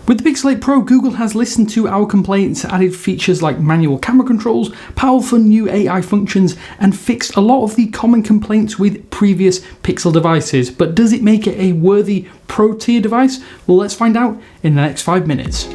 With the Pixel 8 Pro, Google has listened to our complaints, added features like manual camera controls, powerful new AI functions, and fixed a lot of the common complaints with previous Pixel devices. But does it make it a worthy Pro tier device? Well, let's find out in the next 5 minutes.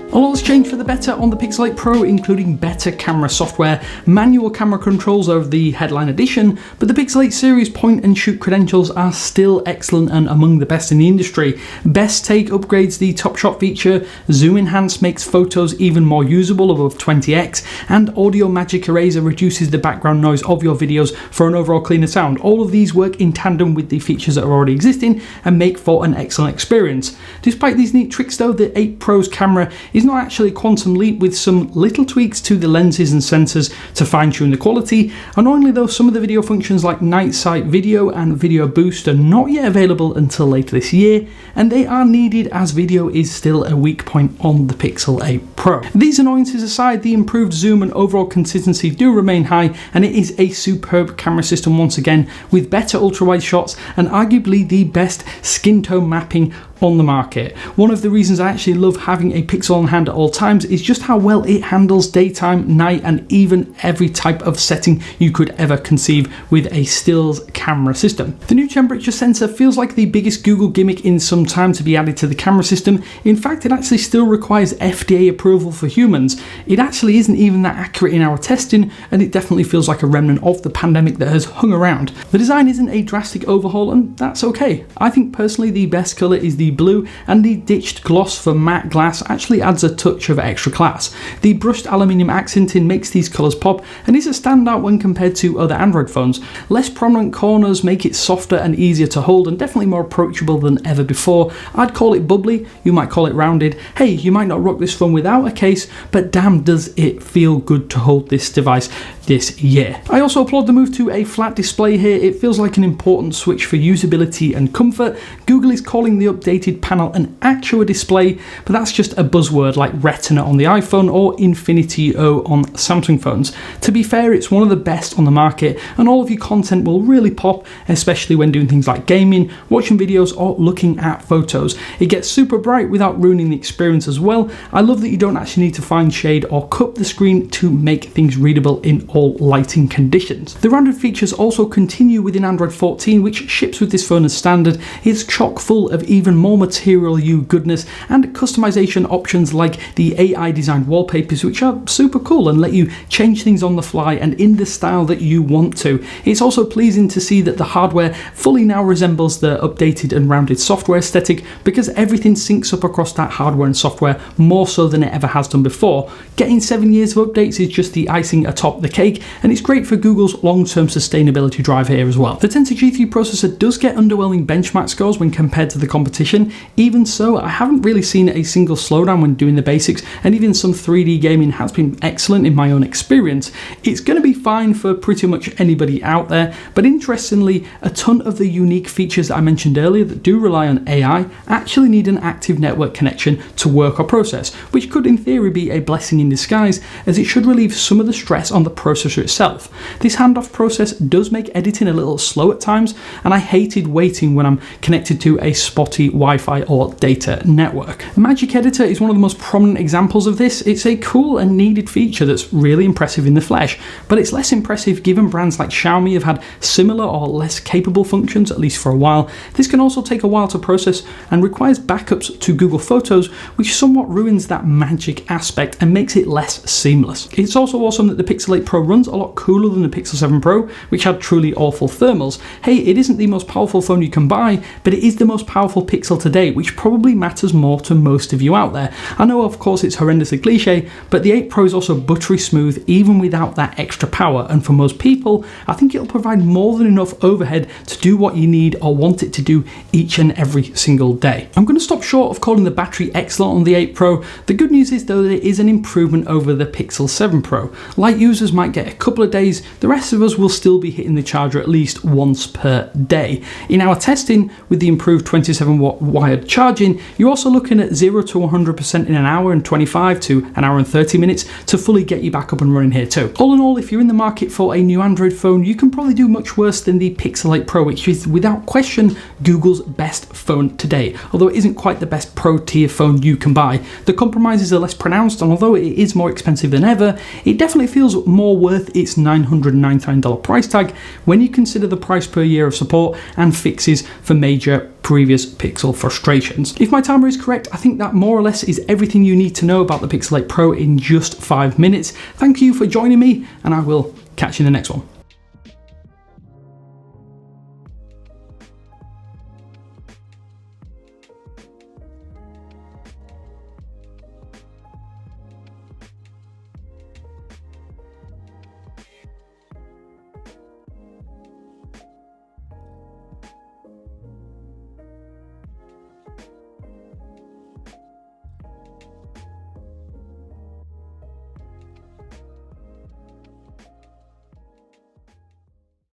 A lot has changed for the better on the Pixel 8 Pro, including better camera software, manual camera controls over the headline edition, but the Pixel 8 series point and shoot credentials are still excellent and among the best in the industry. Best Take upgrades the Top Shot feature, Zoom Enhance makes photos even more usable above 20x, and Audio Magic Eraser reduces the background noise of your videos for an overall cleaner sound. All of these work in tandem with the features that are already existing and make for an excellent experience. Despite these neat tricks though, the 8 Pro's camera is not actually a quantum leap, with some little tweaks to the lenses and sensors to fine-tune the quality. Annoyingly though, some of the video functions like Night Sight Video and Video Boost are not yet available until later this year, and they are needed as video is still a weak point on the Pixel 8 Pro. These annoyances aside, the improved zoom and overall consistency do remain high, and it is a superb camera system once again, with better ultra-wide shots and arguably the best skin tone mapping on the market. One of the reasons I actually love having a Pixel on hand at all times is just how well it handles daytime, night, and even every type of setting you could ever conceive with a stills camera system. The new temperature sensor feels like the biggest Google gimmick in some time to be added to the camera system. In fact, it actually still requires FDA approval for humans. It actually isn't even that accurate in our testing, and it definitely feels like a remnant of the pandemic that has hung around. The design isn't a drastic overhaul, and that's okay. I think personally the best colour is the blue, and the ditched gloss for matte glass actually adds a touch of extra class. The brushed aluminium accenting makes these colours pop and is a standout when compared to other Android phones. Less prominent corners make it softer and easier to hold, and definitely more approachable than ever before. I'd call it bubbly, you might call it rounded. Hey, you might not rock this phone without a case, but damn does it feel good to hold this device this year. I also applaud the move to a flat display here. It feels like an important switch for usability and comfort. Google is calling the updated panel an Actua display, but that's just a buzzword like Retina on the iPhone or Infinity O on Samsung phones. To be fair, it's one of the best on the market, and all of your content will really pop, especially when doing things like gaming, watching videos, or looking at photos. It gets super bright without ruining the experience as well. I love that you don't actually need to find shade or cup the screen to make things readable in all lighting conditions. The rounded features also continue within Android 14, which ships with this phone as standard. It's chock full of even more Material You goodness and customization options like the AI designed wallpapers, which are super cool and let you change things on the fly and in the style that you want to. It's also pleasing to see that the hardware fully now resembles the updated and rounded software aesthetic, because everything syncs up across that hardware and software more so than it ever has done before. Getting 7 years of updates is just the icing atop the cake, and it's great for Google's long-term sustainability drive here as well. The Tensor G3 processor does get underwhelming benchmark scores when compared to the competition. Even so, I haven't really seen a single slowdown when doing the basics, and even some 3D gaming has been excellent in my own experience. It's going to be fine for pretty much anybody out there, but interestingly, a ton of the unique features that I mentioned earlier that do rely on AI actually need an active network connection to work or process, which could in theory be a blessing in disguise, as it should relieve some of the stress on the processor itself. This handoff process does make editing a little slow at times, and I hated waiting when I'm connected to a spotty Wi-Fi or data network. Magic Editor is one of the most prominent examples of this. It's a cool and needed feature that's really impressive in the flesh, but it's less impressive given brands like Xiaomi have had similar or less capable functions, at least for a while. This can also take a while to process and requires backups to Google Photos, which somewhat ruins that magic aspect and makes it less seamless. It's also awesome that the Pixel 8 Pro runs a lot cooler than the Pixel 7 Pro, which had truly awful thermals. Hey, it isn't the most powerful phone you can buy, but it is the most powerful Pixel to date, which probably matters more to most of you out there. I know of course it's horrendously cliche, but the 8 Pro is also buttery smooth even without that extra power, and for most people I think it'll provide more than enough overhead to do what you need or want it to do each and every single day. I'm going to stop short of calling the battery excellent on the 8 Pro. The good news is though that it is an improvement over the Pixel 7 Pro. Light users might get a couple of days, the rest of us will still be hitting the charger at least once per day. In our testing with the improved 27 watt wired charging, you're also looking at 0 to 100% in in an hour and 25 to an hour and 30 minutes to fully get you back up and running here too. All in all, if you're in the market for a new Android phone, you can probably do much worse than the Pixel 8 Pro, which is without question Google's best phone today. Although it isn't quite the best pro tier phone you can buy, the compromises are less pronounced, and although it is more expensive than ever, it definitely feels more worth its $999 price tag when you consider the price per year of support and fixes for major previous Pixel frustrations. If my timer is correct, I think that more or less is everything you need to know about the Pixel 8 Pro in just 5 minutes. Thank you for joining me, and I will catch you in the next one.